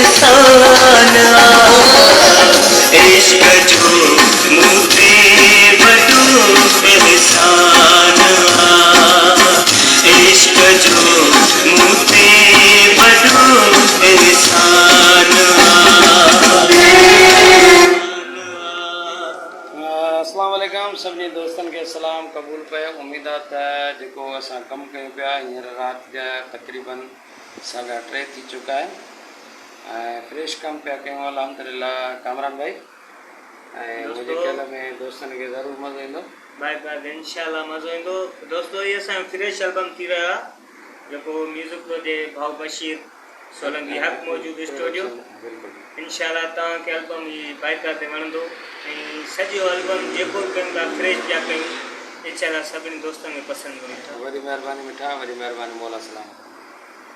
एहसान इश्क जो मुझे बड़ो एहसान इश्क जो मुझे बड़ो एहसान। अस्सलाम वालेकुम सभी दोस्तन के सलाम कबूल पे। उम्मीद है जो अस कम कयूं पिया हींअर रात जा तकरीबन 3:30 थी चुका है। फ्रेश कम पिया कयूं अल्हम्दुलिल्लाह कामरान भाई। मुझे ख्याल में दोस्तन के ज़रूर मज़ो ईंदो। बाय बाय इंशाल्लाह मज़ो ईंदो। दोस्तों ये असां फ्रेश एल्बम थी रहा जो म्यूज़िक जे भाव बशीर सोलंकी हक मौजूद स्टूडियो। इंशाल्लाह तव्हांखे एल्बम ही बाइका ते वणंदो ऐं सॼो एल्बम जेको बि कयूं था फ्रेश पिया कयूं इंशाल्लाह सभिनी दोस्तनि खे पसंदि ईंदो। वॾी महिरबानी मिठा, वॾी महिरबानी मौला सलाम।